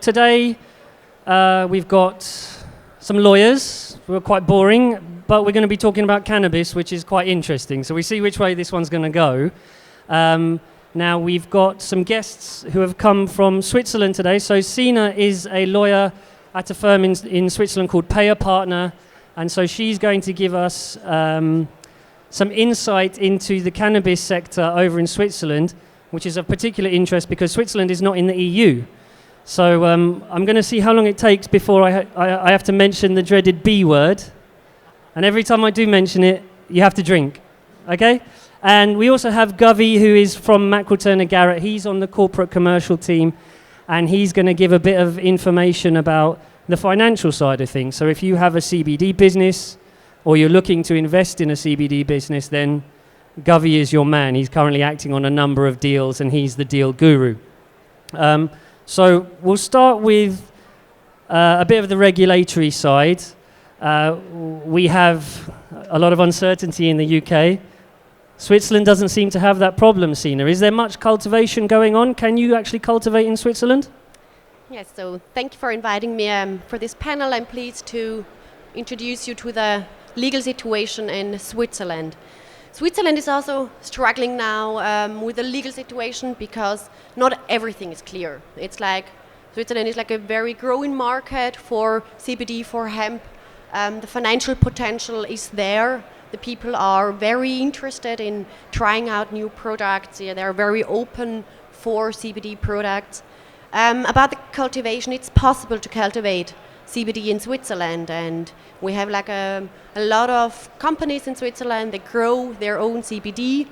today we've got some lawyers who are quite boring, but we're going to be talking about cannabis, which is quite interesting. So we see which way this one's going to go. Now we've got some guests who have come from Switzerland today. So Sina is a lawyer at a firm in Switzerland called Payer Partner, and so she's going to give us some insight into the cannabis sector over in Switzerland, which is of particular interest because Switzerland is not in the EU. So I'm going to see how long it takes before I have to mention the dreaded B word. And every time I do mention it, you have to drink. Okay? And we also have Govey, who is from Mackrell Turner Garrett. He's on the corporate commercial team, and he's going to give a bit of information about the financial side of things. So if you have a CBD business or you're looking to invest in a CBD business, then Govey is your man. He's currently acting on a number of deals, and he's the deal guru. So we'll start with a bit of the regulatory side. We have a lot of uncertainty in the UK. Switzerland doesn't seem to have that problem, Sina. Is there much cultivation going on? Can you actually cultivate in Switzerland? Yes, so thank you for inviting me for this panel. I'm pleased to introduce you to the legal situation in Switzerland. Switzerland is also struggling now with the legal situation because not everything is clear. It's like Switzerland is like a very growing market for CBD, for hemp. The financial potential is there. The people are very interested in trying out new products. Yeah, they're very open for CBD products. About the cultivation, it's possible to cultivate CBD in Switzerland, and we have like a lot of companies in Switzerland that grow their own CBD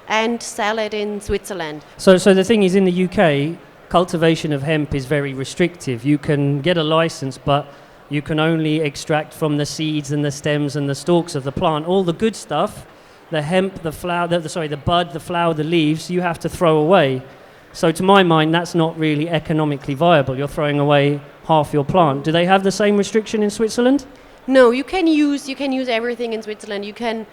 and sell it in Switzerland. So the thing is, in the UK, cultivation of hemp is very restrictive. You can get a license, but you can only extract from the seeds and the stems and the stalks of the plant. All the good stuff, the hemp, the flower, the bud, the flower, the leaves, you have to throw away. So to my mind, that's not really economically viable. You're throwing away half your plant. Do they have the same restriction in Switzerland? No, you can use everything in Switzerland. You can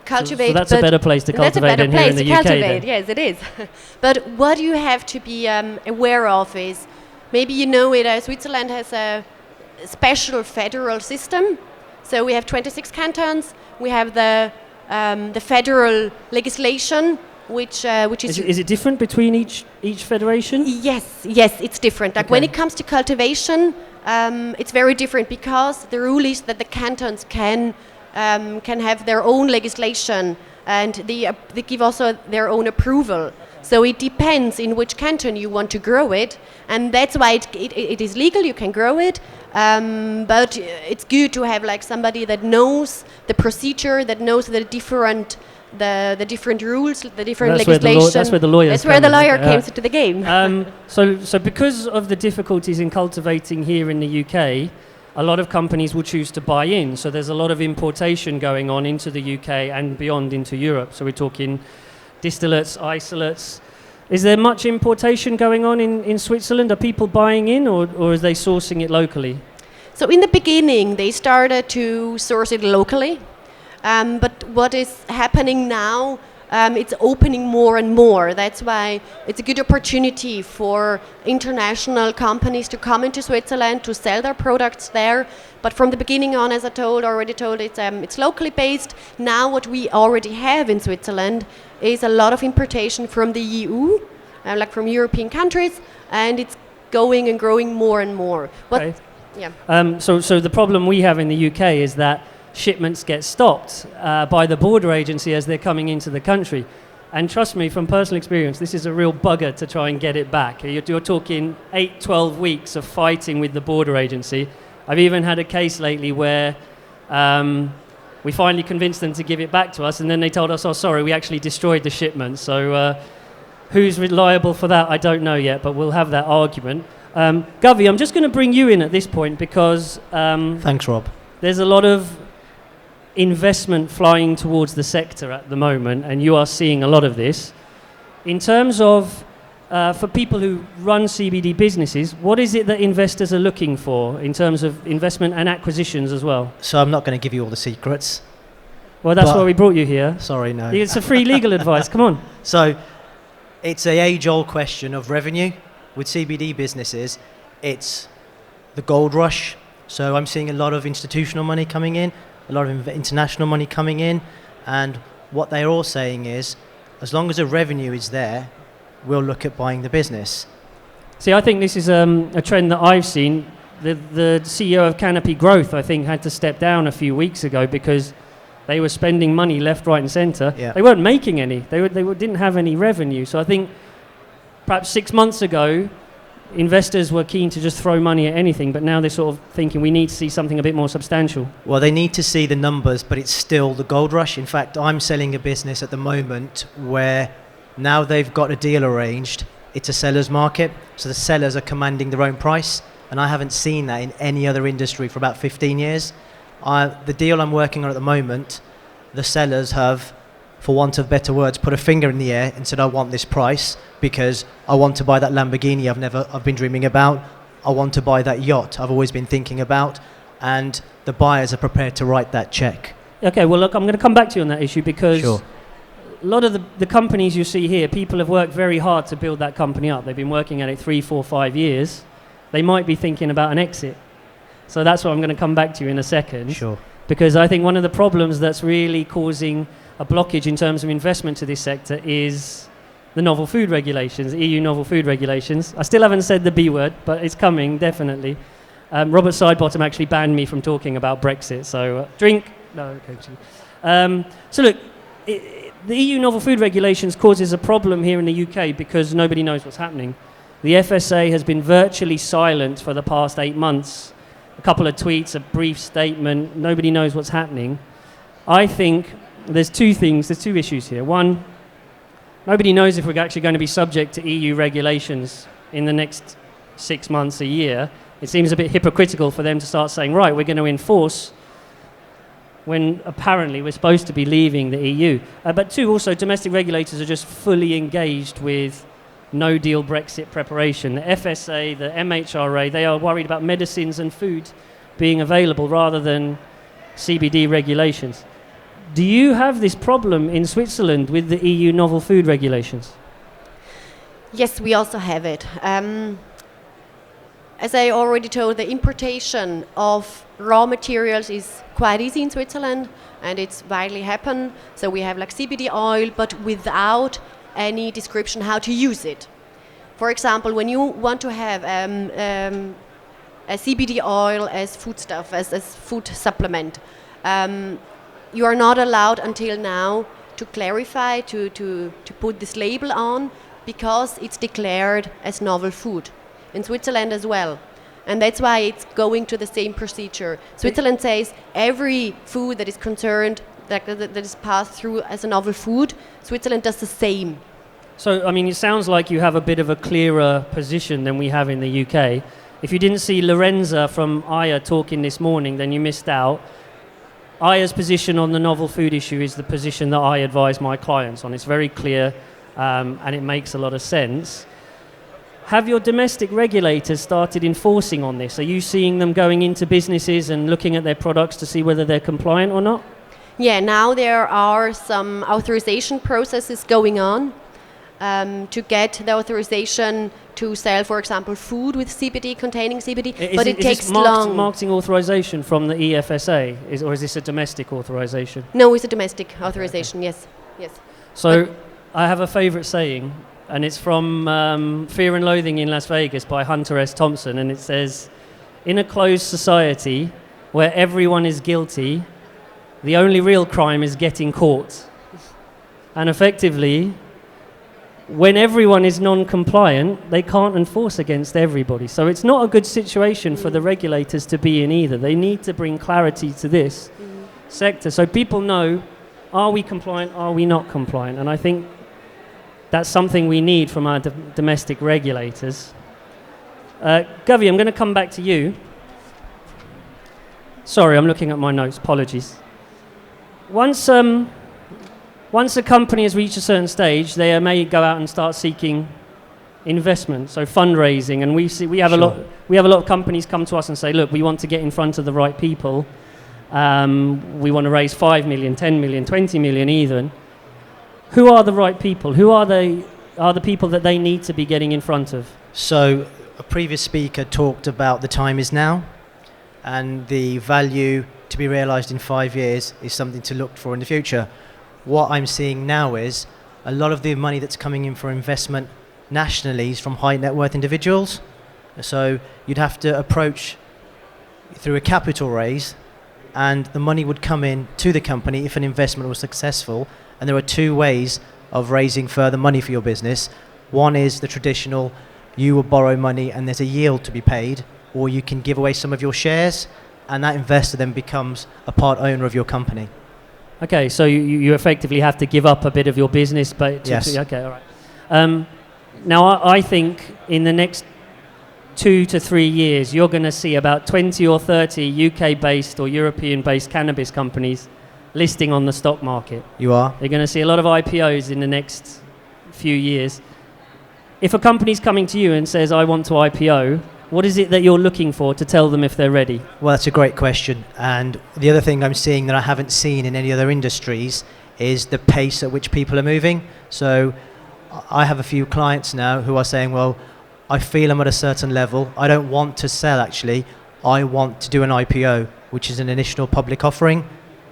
cultivate. So that's a better place to cultivate than here in the UK. Then. Yes, it is. But what you have to be aware of is, maybe you know it. Switzerland has a special federal system. So we have 26 cantons. We have the federal legislation. Which is it different between each federation? Yes, it's different. Like when it comes to cultivation, it's very different because the rule is that the cantons can have their own legislation and they give also their own approval. So it depends in which canton you want to grow it, and that's why it is legal. You can grow it, but it's good to have like somebody that knows the procedure, that knows the different rules, the different legislation. That's where the lawyer came into the game. So because of the difficulties in cultivating here in the UK, a lot of companies will choose to buy in. So there's a lot of importation going on into the UK and beyond into Europe. So we're talking distillates, isolates. Is there much importation going on in Switzerland? Are people buying in or are they sourcing it locally? So in the beginning, they started to source it locally. But what is happening now, it's opening more and more. That's why it's a good opportunity for international companies to come into Switzerland to sell their products there. But from the beginning on, as I already told, it's locally based. Now what we already have in Switzerland is a lot of importation from the EU, like from European countries, and it's going and growing more and more. Okay. So the problem we have in the UK is that shipments get stopped by the border agency as they're coming into the country. And trust me, from personal experience, this is a real bugger to try and get it back. You're talking 8-12 weeks of fighting with the border agency. I've even had a case lately where we finally convinced them to give it back to us, and then they told us, oh, sorry, we actually destroyed the shipment. So who's reliable for that? I don't know yet, but we'll have that argument. Govey, I'm just going to bring you in at this point because thanks, Rob. There's a lot of investment flying towards the sector at the moment, and you are seeing a lot of this. In terms of, for people who run CBD businesses, what is it that investors are looking for in terms of investment and acquisitions as well? So I'm not going to give you all the secrets. Well, that's why we brought you here. Sorry, no. It's a free legal advice, come on. So it's a age-old question of revenue with CBD businesses. it's the gold rush. So I'm seeing a lot of institutional money coming in, a lot of international money coming in, and what they're all saying is, as long as the revenue is there, we'll look at buying the business. See, I think this is a trend that I've seen. The CEO of Canopy Growth, I think, had to step down a few weeks ago because they were spending money left, right and centre. Yeah. They weren't making any. They didn't have any revenue. So I think perhaps 6 months ago, investors were keen to just throw money at anything, but now they're sort of thinking we need to see something a bit more substantial. Well, they need to see the numbers, but it's still the gold rush. In fact, I'm selling a business at the moment where now they've got a deal arranged. It's a seller's market, so the sellers are commanding their own price, and I haven't seen that in any other industry for about 15 years. The deal I'm working on at the moment, the sellers have, for want of better words, put a finger in the air and said, I want this price because I want to buy that Lamborghini I've been dreaming about. I want to buy that yacht I've always been thinking about, and the buyers are prepared to write that check. Okay, well, look, I'm going to come back to you on that issue because Sure. a lot of the companies you see here, people have worked very hard to build that company up. They've been working at it 3, 4, 5 years. They might be thinking about an exit. So that's what I'm going to come back to you in a second. Sure. Because I think one of the problems that's really causing a blockage in terms of investment to this sector is the novel food regulations, EU novel food regulations. I still haven't said the B word, but it's coming, definitely. Robert Sidebottom actually banned me from talking about Brexit, so drink. No, okay. So look, the EU novel food regulations causes a problem here in the UK because nobody knows what's happening. The FSA has been virtually silent for the past 8 months. A couple of tweets, a brief statement, nobody knows what's happening. I think there's two issues here. One, nobody knows if we're actually going to be subject to EU regulations in the next 6 months, a year. It seems a bit hypocritical for them to start saying, right, we're going to enforce when apparently we're supposed to be leaving the EU. But two, also, domestic regulators are just fully engaged with no-deal Brexit preparation. The FSA, the MHRA, they are worried about medicines and food being available rather than CBD regulations. Do you have this problem in Switzerland with the EU novel food regulations? Yes, we also have it. As I already told, the importation of raw materials is quite easy in Switzerland, and it's widely happen. So we have like CBD oil, but without any description how to use it. For example, when you want to have a CBD oil as foodstuff, as food supplement, you are not allowed until now to clarify, to put this label on, because it's declared as novel food in Switzerland as well. And that's why it's going to the same procedure. Switzerland says every food that is concerned, that is passed through as a novel food, Switzerland does the same. So, I mean, it sounds like you have a bit of a clearer position than we have in the UK. If you didn't see Lorenza from Aya talking this morning, then you missed out. Aya's position on the novel food issue is the position that I advise my clients on. It's very clear, and it makes a lot of sense. Have your domestic regulators started enforcing on this? Are you seeing them going into businesses and looking at their products to see whether they're compliant or not? Yeah, now there are some authorization processes going on to get the authorization to sell, for example, food with CBD, containing CBD, but it takes long. Marketing authorization from the EFSA, or is this a domestic authorization? No, it's a domestic authorization, yes. So I have a favorite saying, and it's from Fear and Loathing in Las Vegas by Hunter S. Thompson, and it says, in a closed society where everyone is guilty, the only real crime is getting caught. And effectively, when everyone is non-compliant, they can't enforce against everybody. So it's not a good situation for the regulators to be in either. They need to bring clarity to this sector so people know, are we compliant, are we not compliant? And I think that's something we need from our domestic regulators. Gavi, I'm going to come back to you. Sorry, I'm looking at my notes. Apologies. Once a company has reached a certain stage, they may go out and start seeking investment, so fundraising. And we have a lot of companies come to us and say, look, we want to get in front of the right people. We want to raise 5 million, 10 million, 20 million even. Who are the right people? Who are the people that they need to be getting in front of? So a previous speaker talked about the time is now, and the value to be realised in 5 years is something to look for in the future. What I'm seeing now is a lot of the money that's coming in for investment nationally is from high net worth individuals. So you'd have to approach through a capital raise, and the money would come in to the company if an investment was successful. And there are two ways of raising further money for your business. One is the traditional, you will borrow money and there's a yield to be paid, or you can give away some of your shares, and that investor then becomes a part owner of your company. Okay, so you effectively have to give up a bit of your business, but Yes. okay, all right. Now I think in the next 2 to 3 years, you're going to see about 20 or 30 UK-based or European-based cannabis companies listing on the stock market. You are? You're going to see a lot of IPOs in the next few years. If a company's coming to you and says, I want to IPO, what is it that you're looking for to tell them if they're ready? Well, that's a great question. And the other thing I'm seeing that I haven't seen in any other industries is the pace at which people are moving. So I have a few clients now who are saying, well, I feel I'm at a certain level. I don't want to sell, actually. I want to do an IPO, which is an initial public offering.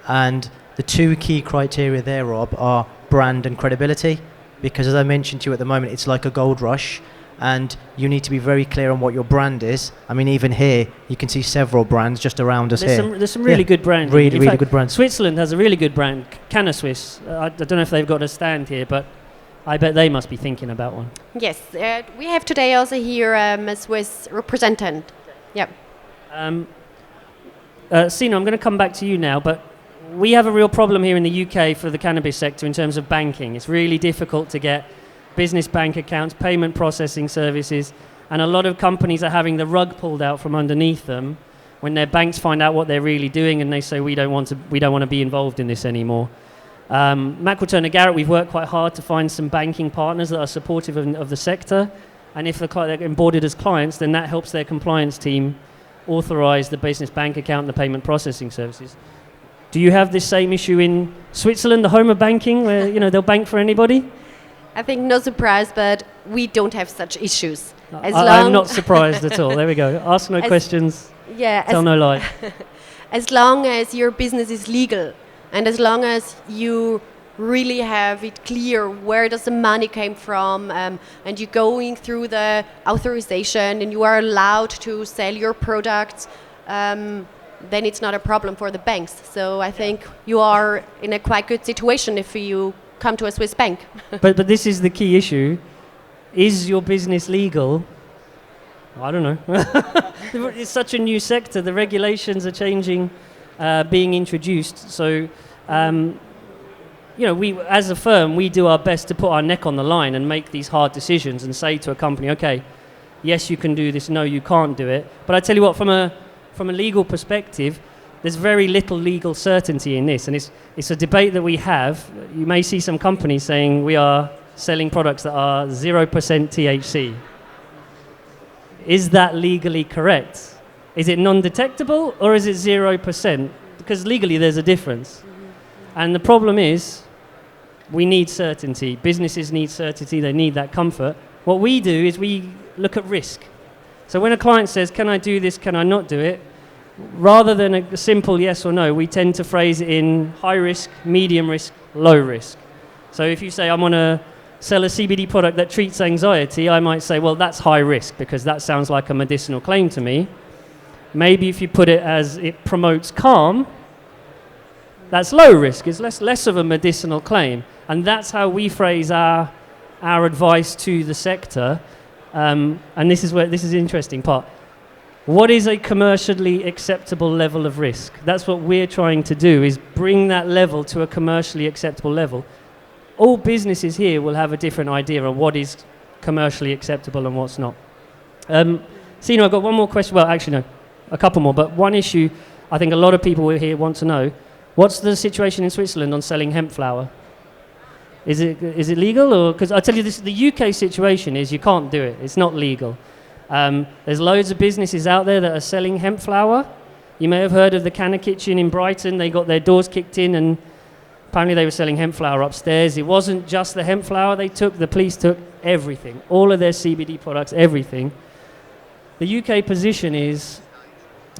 And the two key criteria there, Rob, are brand and credibility. Because as I mentioned to you at the moment, it's like a gold rush. And you need to be very clear on what your brand is. I mean, even here, you can see several brands just around us here. There's some really good brands. Really, In really fact, good brands. Switzerland has a really good brand, Cannabis. I don't know if they've got a stand here, but I bet they must be thinking about one. Yes, we have today also here a Swiss representative. Yep. Sina, I'm going to come back to you now, but we have a real problem here in the UK for the cannabis sector in terms of banking. It's really difficult to get business bank accounts, payment processing services, and a lot of companies are having the rug pulled out from underneath them when their banks find out what they're really doing and they say, we don't want to be involved in this anymore. Mackle Turner Garrett, we've worked quite hard to find some banking partners that are supportive of the sector, and if they're onboarded as clients, then that helps their compliance team authorize the business bank account and the payment processing services. Do you have this same issue in Switzerland, the home of banking, where they'll bank for anybody? I think no surprise, but we don't have such issues. I'm not surprised at all. There we go. Ask no questions, tell no lie. As long as your business is legal, and as long as you really have it clear where does the money came from, and you're going through the authorization and you are allowed to sell your products, then it's not a problem for the banks. So I think you are in a quite good situation if you come to a Swiss bank. but this is the key issue. Is your business legal? I don't know. It's such a new sector. The regulations are changing, being introduced. So, we as a firm, we do our best to put our neck on the line and make these hard decisions and say to a company, okay, yes, you can do this. No, you can't do it. But I tell you what, from a legal perspective, there's very little legal certainty in this, and it's a debate that we have. You may see some companies saying we are selling products that are 0% THC. Is that legally correct? Is it non-detectable or is it 0%? Because legally there's a difference. And the problem is we need certainty. Businesses need certainty. They need that comfort. What we do is we look at risk. So when a client says, can I do this, can I not do it? Rather than a simple yes or no, we tend to phrase it in high risk, medium risk, low risk. So if you say, I want to sell a CBD product that treats anxiety, I might say, well, that's high risk because that sounds like a medicinal claim to me. Maybe if you put it as it promotes calm, that's low risk. It's less of a medicinal claim. And that's how we phrase our advice to the sector. And this is the interesting part. What is a commercially acceptable level of risk? That's what we're trying to do, is bring that level to a commercially acceptable level. All businesses here will have a different idea of what is commercially acceptable and what's not. Sina, I've got one more question. Well, actually, no, a couple more. But one issue I think a lot of people here want to know, what's the situation in Switzerland on selling hemp flower? Is it legal? Or because I tell you, the UK situation is you can't do it. It's not legal. There's loads of businesses out there that are selling hemp flower. You may have heard of the Canna Kitchen in Brighton. They got their doors kicked in and apparently they were selling hemp flower upstairs. It wasn't just the hemp flower they took. The police took everything, all of their CBD products, everything. the UK position is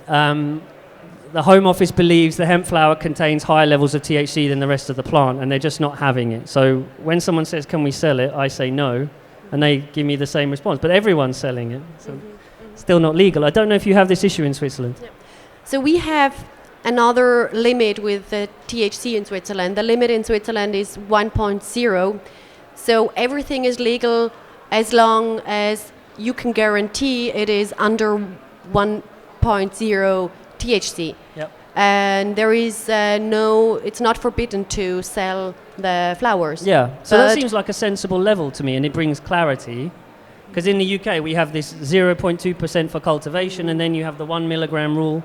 the Home Office believes the hemp flower contains higher levels of THC than the rest of the plant, and they're just not having it. So when someone says, can we sell it, I say no, and they give me the same response. But everyone's selling it, so still not legal. I don't know if you have this issue in Switzerland. Yeah. So we have another limit with the THC in Switzerland. The limit in Switzerland is 1.0. So everything is legal as long as you can guarantee it is under 1.0 THC. Yep. And there is it's not forbidden to sell the flowers. Yeah, so that seems like a sensible level to me, and it brings clarity. Because in the UK we have this 0.2% for cultivation, and then you have the 1 milligram rule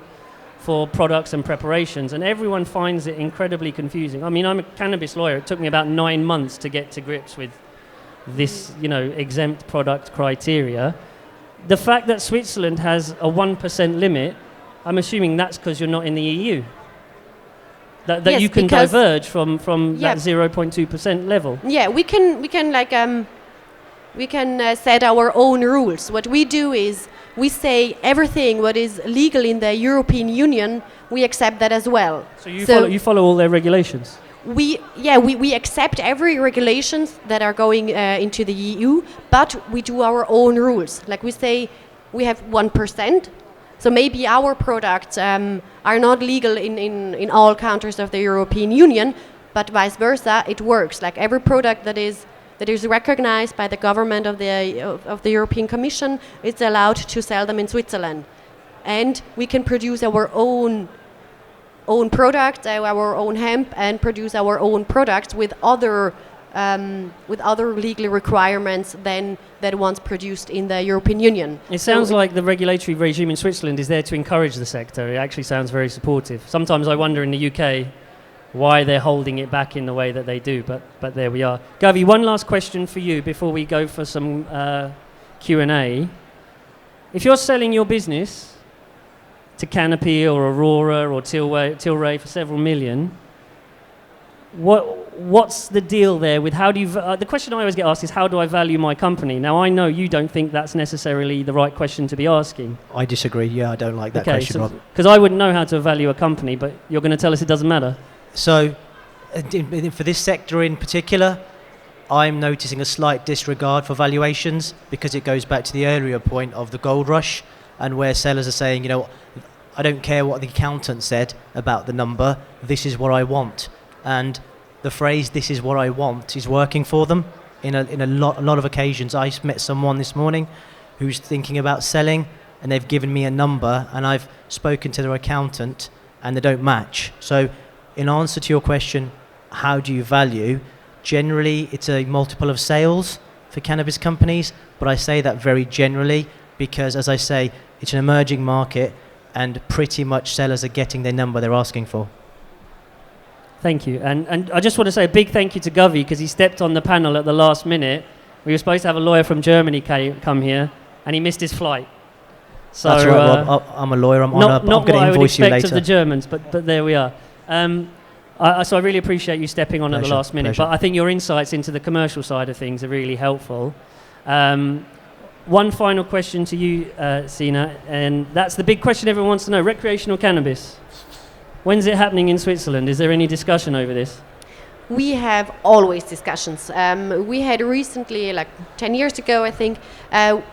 for products and preparations, and everyone finds it incredibly confusing. I mean, I'm a cannabis lawyer. It took me about 9 months to get to grips with this, exempt product criteria. The fact that Switzerland has a 1% limit, I'm assuming that's because you're not in the EU. That yes, you can diverge from that 0.2% level. Yeah, we can set our own rules. What we do is we say everything what is legal in the European Union, we accept that as well. So you follow all their regulations? We accept every regulations that are going into the EU, but we do our own rules. Like we say, we have 1%. So maybe our products are not legal in all countries of the European Union, but vice versa, it works. Like every product that is recognized by the government of the European Commission, it's allowed to sell them in Switzerland, and we can produce our own products, our own hemp, and produce our own products with other legal requirements than that ones produced in the European Union. It sounds like the regulatory regime in Switzerland is there to encourage the sector. It actually sounds very supportive. Sometimes I wonder in the UK why they're holding it back in the way that they do, but there we are. Gavi, one last question for you before we go for some Q&A. If you're selling your business to Canopy or Aurora or Tilray for several million, what's the deal there with how do you... the question I always get asked is, how do I value my company? Now, I know you don't think that's necessarily the right question to be asking. I disagree. Yeah, I don't like that question, Rob. Because I wouldn't know how to value a company, but you're going to tell us it doesn't matter. So, for this sector in particular, I'm noticing a slight disregard for valuations because it goes back to the earlier point of the gold rush, and where sellers are saying, I don't care what the accountant said about the number, this is what I want. And the phrase, this is what I want, is working for them in a lot of occasions. I met someone this morning who's thinking about selling, and they've given me a number, and I've spoken to their accountant, and they don't match. So in answer to your question, how do you value? Generally, it's a multiple of sales for cannabis companies, but I say that very generally because, as I say, it's an emerging market, and pretty much sellers are getting their number they're asking for. Thank you. And I just want to say a big thank you to Gavi because he stepped on the panel at the last minute. We were supposed to have a lawyer from Germany come here, and he missed his flight. So, that's right, Rob. I'm a lawyer. I'm not going to invoice you later. Not what I would expect of the Germans, but there we are. So I really appreciate you stepping on at the last minute. But I think your insights into the commercial side of things are really helpful. One final question to you, Sina, and that's the big question everyone wants to know. Recreational cannabis. When's it happening in Switzerland? Is there any discussion over this? We have always discussions. We had recently, like 10 years ago, I think,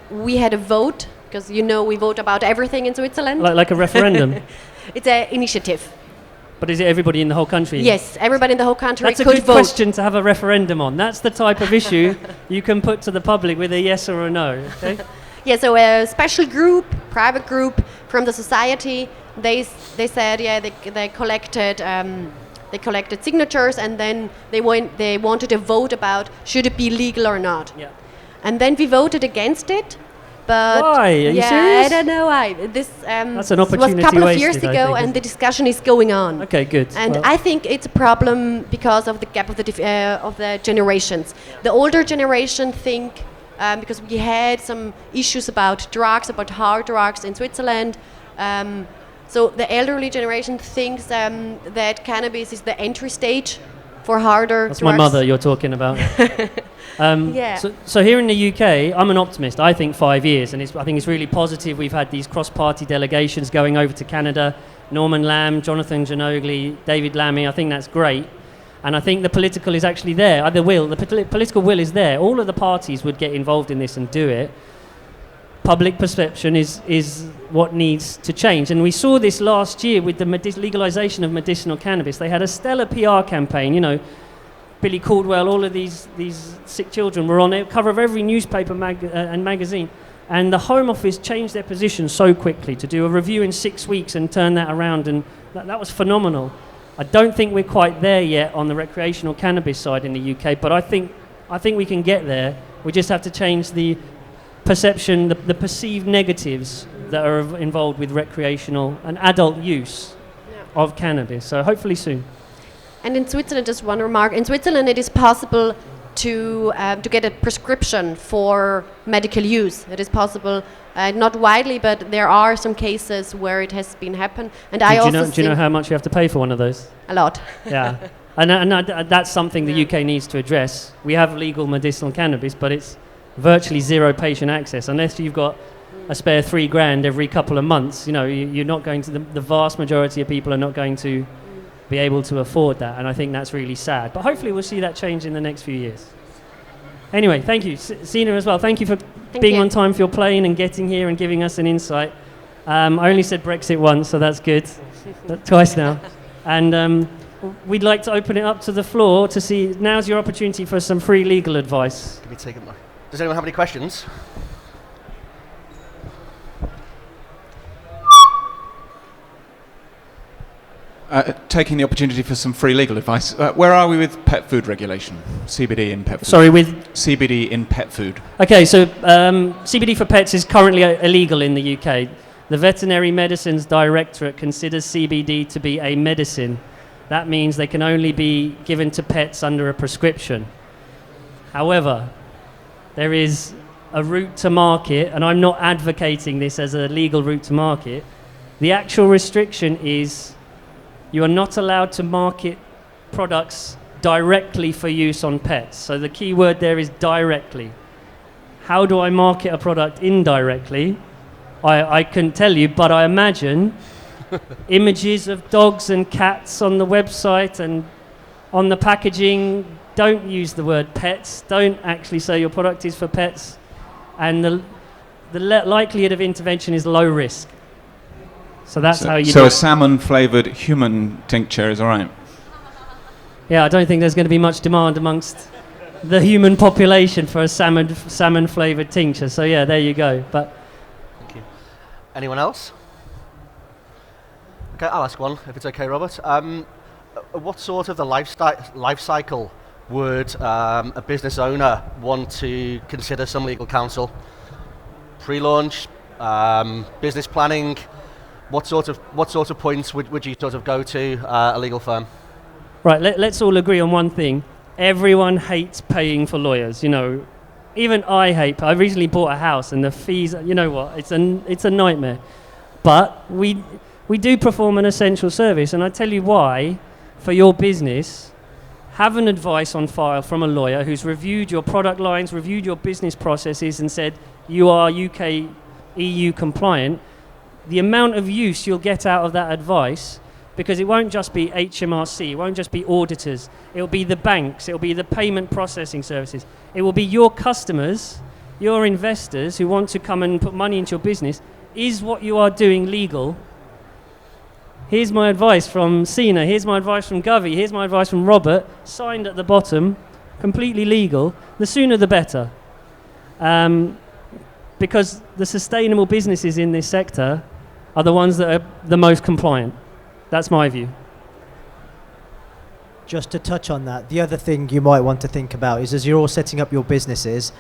we had a vote, because we vote about everything in Switzerland. Like a referendum? It's an initiative. But is it everybody in the whole country? Yes, everybody in the whole country could vote. That's a good question to have a referendum on. That's the type of issue you can put to the public with a yes or a no. Okay? Yeah, so a special group, private group from the society, they said, they collected signatures, and then they wanted a vote about should it be legal or not. Yeah. And then we voted against it. But why? Are you serious? I don't know why. This that's an opportunity was a couple of years wasted, ago, and the discussion is going on. Okay, good. And I think it's a problem because of the gap of the generations. The older generation think, because we had some issues about drugs, about hard drugs in Switzerland. So the elderly generation thinks that cannabis is the entry stage for harder That's drugs. my mother you're talking about. Yeah. So here in the UK, I'm an optimist. I think 5 years, and I think it's really positive. We've had these cross-party delegations going over to Canada. Norman Lamb, Jonathan Ginogli, David Lammy. I think that's great. And I think the political is actually there. The political will is there. All of the parties would get involved in this and do it. Public perception is what needs to change. And we saw this last year with the legalization of medicinal cannabis. They had a stellar PR campaign, you know. Billy Caldwell, all of these sick children were on the cover of every newspaper and magazine. And the Home Office changed their position so quickly to do a review in 6 weeks and turn that around. And that was phenomenal. I don't think we're quite there yet on the recreational cannabis side in the UK, but I think we can get there. We just have to change the perception, the perceived negatives that are involved with recreational and adult use of cannabis. So hopefully soon. And in Switzerland, just one remark. In Switzerland, it is possible to get a prescription for medical use. It is possible, not widely, but there are some cases where it has been happen. And do you know how much you have to pay for one of those? A lot. Yeah, and that's something the UK needs to address. We have legal medicinal cannabis, but it's virtually zero patient access unless you've got a spare $3,000 every couple of months. You know, you're not going to. The vast majority of people are not going to be able to afford that, and I think that's really sad. But hopefully we'll see that change in the next few years. Anyway, thank you. Sina as well, thank you for being on time for your plane and getting here and giving us an insight. I only said Brexit once, so that's good. Twice now. And we'd like to open it up to the floor to see, now's your opportunity for some free legal advice. Does anyone have any questions? Taking the opportunity for some free legal advice. Where are we with pet food regulation? CBD in pet food. Sorry, with CBD in pet food. Okay, so CBD for pets is currently illegal in the UK. The Veterinary Medicines Directorate considers CBD to be a medicine. That means they can only be given to pets under a prescription. However, there is a route to market, and I'm not advocating this as a legal route to market. The actual restriction is you are not allowed to market products directly for use on pets. So the key word there is directly. How do I market a product indirectly? I couldn't tell you, but I imagine images of dogs and cats on the website and on the packaging. Don't use the word pets. Don't actually say your product is for pets. And the likelihood of intervention is low risk. So that's how you do it. So a salmon-flavoured human tincture is all right? Yeah, I don't think there's going to be much demand amongst the human population for a salmon-flavoured tincture. So yeah, there you go. But thank you. Anyone else? Okay, I'll ask one, if it's okay, Robert. What sort of the life cycle would a business owner want to consider some legal counsel? Pre-launch, business planning. What sort of points would you sort of go to a legal firm? Right, let's all agree on one thing. Everyone hates paying for lawyers. You know, even I hate. I recently bought a house, and the fees. You know what? It's a nightmare. But we do perform an essential service, and I tell you why. For your business, have an advice on file from a lawyer who's reviewed your product lines, reviewed your business processes, and said you are UK, EU compliant. The amount of use you'll get out of that advice, because it won't just be HMRC, it won't just be auditors, it'll be the banks, it'll be the payment processing services, it will be your customers, your investors who want to come and put money into your business. Is what you are doing legal? Here's my advice from Sina, here's my advice from Govey, here's my advice from Robert, signed at the bottom, completely legal. The sooner the better. Because the sustainable businesses in this sector are the ones that are the most compliant. That's my view. Just to touch on that, the other thing you might want to think about is as you're all setting up your businesses,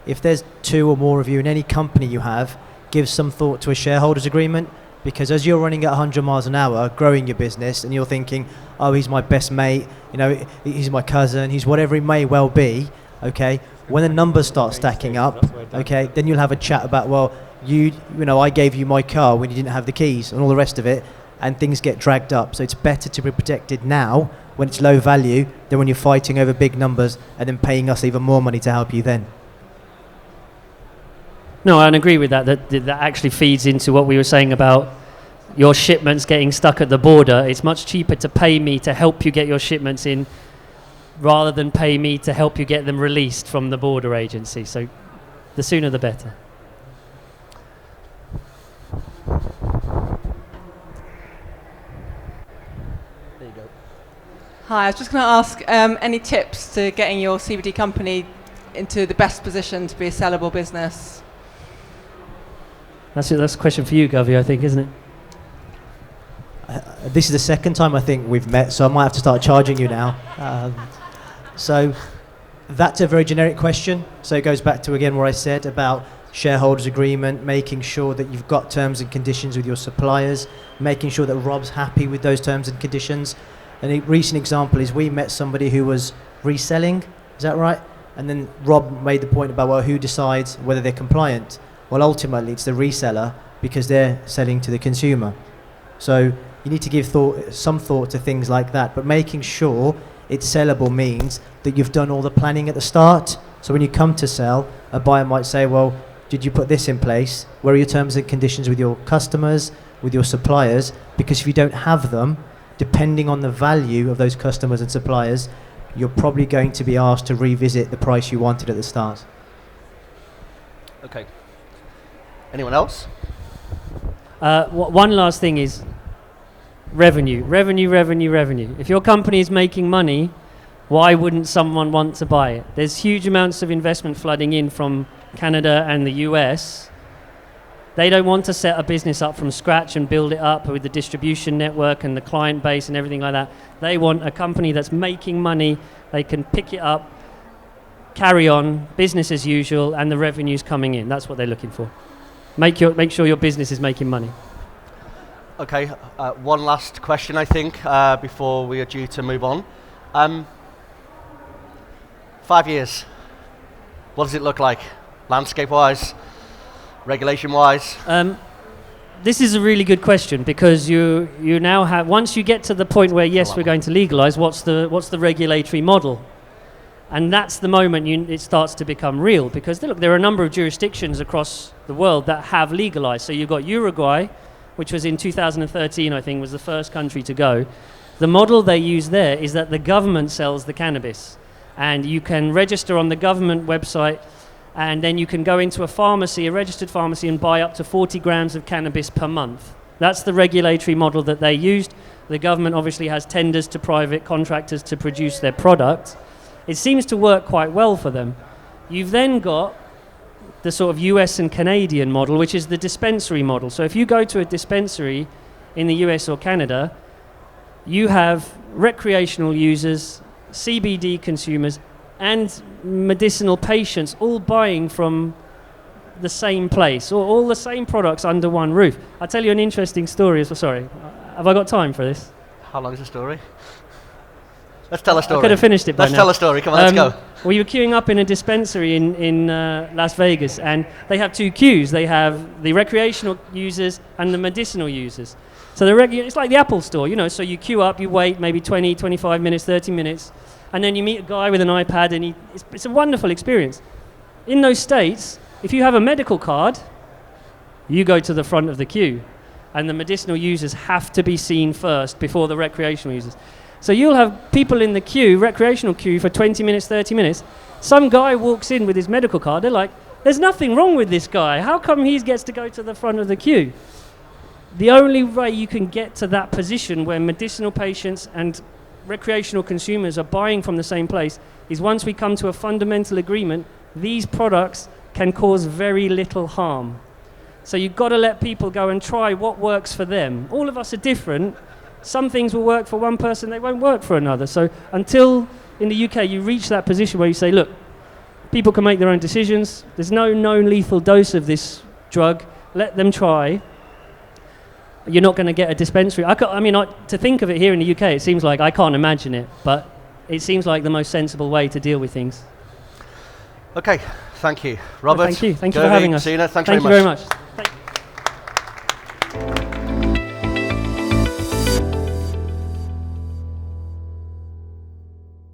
if there's 2 or more of you in any company you have, give some thought to a shareholders agreement, because as you're running at 100 miles an hour, growing your business, and you're thinking, oh, he's my best mate, you know, he's my cousin, he's whatever he may well be, okay, when the numbers start stacking up, okay, then you'll have a chat about, well, you know, I gave you my car when you didn't have the keys and all the rest of it. and things get dragged up. So it's better to be protected now when it's low value than when you're fighting over big numbers and then paying us even more money to help you then. No, I agree with that. That actually feeds into what we were saying about your shipments getting stuck at the border. It's much cheaper to pay me to help you get your shipments in rather than pay me to help you get them released from the border agency. So the sooner the better. There you go. Hi, I was just going to ask any tips to getting your CBD company into the best position to be a sellable business? That's a question for you, Govey, I think, isn't it? This is the second time I think we've met, so I might have to start charging you now. So that's a very generic question. So it goes back to, again, what I said about shareholders agreement, making sure that you've got terms and conditions with your suppliers, making sure that Rob's happy with those terms and conditions. And a recent example is we met somebody who was reselling, is that right? And then Rob made the point about, well, who decides whether they're compliant? Well, ultimately, it's the reseller because they're selling to the consumer. So you need to give some thought to things like that. But making sure it's sellable means that you've done all the planning at the start. So when you come to sell, a buyer might say, well, did you put this in place? Where are your terms and conditions with your customers, with your suppliers? Because if you don't have them, depending on the value of those customers and suppliers, you're probably going to be asked to revisit the price you wanted at the start. Okay. Anyone else? One last thing is revenue. If your company is making money, why wouldn't someone want to buy it? There's huge amounts of investment flooding in from Canada and the US. They don't want to set a business up from scratch and build it up with the distribution network and the client base and everything like that. They want a company that's making money. They can pick it up, carry on, business as usual, and the revenue's coming in. That's what they're looking for. Make sure your business is making money. Okay, one last question, I think, before we are due to move on. 5 years, what does it look like, landscape-wise, regulation-wise? This is a really good question because you now have, once you get to the point where, yes, we're going to legalize, what's the regulatory model? And that's the moment it starts to become real because, look, there are a number of jurisdictions across the world that have legalized. So you've got Uruguay, which was in 2013, I think, was the first country to go. The model they use there is that the government sells the cannabis. And you can register on the government website, and then you can go into a pharmacy, a registered pharmacy, and buy up to 40 grams of cannabis per month. That's the regulatory model that they used. The government obviously has tenders to private contractors to produce their product. It seems to work quite well for them. You've then got the sort of US and Canadian model, which is the dispensary model. So if you go to a dispensary in the US or Canada, you have recreational users, CBD consumers, and medicinal patients all buying from the same place, or all the same products under one roof. I'll tell you an interesting story. Sorry, have I got time for this? How long is the story? Let's tell a story. I could have finished it by Let's now. tell a story. Come on, let's go. We were queuing up in a dispensary in Las Vegas, and they have two queues. They have the recreational users and the medicinal users. So it's like the Apple store, so you queue up, you wait maybe 20, 25 minutes, 30 minutes, and then you meet a guy with an iPad, and it's a wonderful experience. In those states, if you have a medical card, you go to the front of the queue, and the medicinal users have to be seen first before the recreational users. So you'll have people in the queue, recreational queue, for 20 minutes, 30 minutes. Some guy walks in with his medical card. They're like, there's nothing wrong with this guy. How come he gets to go to the front of the queue? The only way you can get to that position where medicinal patients and recreational consumers are buying from the same place is once we come to a fundamental agreement, these products can cause very little harm. So you've got to let people go and try what works for them. All of us are different. Some things will work for one person, they won't work for another. So until in the UK you reach that position where you say, look, people can make their own decisions. There's no known lethal dose of this drug. Let them try. You're not going to get a dispensary. To think of it here in the UK, it seems like I can't imagine it, but it seems like the most sensible way to deal with things. Okay, thank you. Robert, Thank you for having us. Sina, thanks Thank you very very much.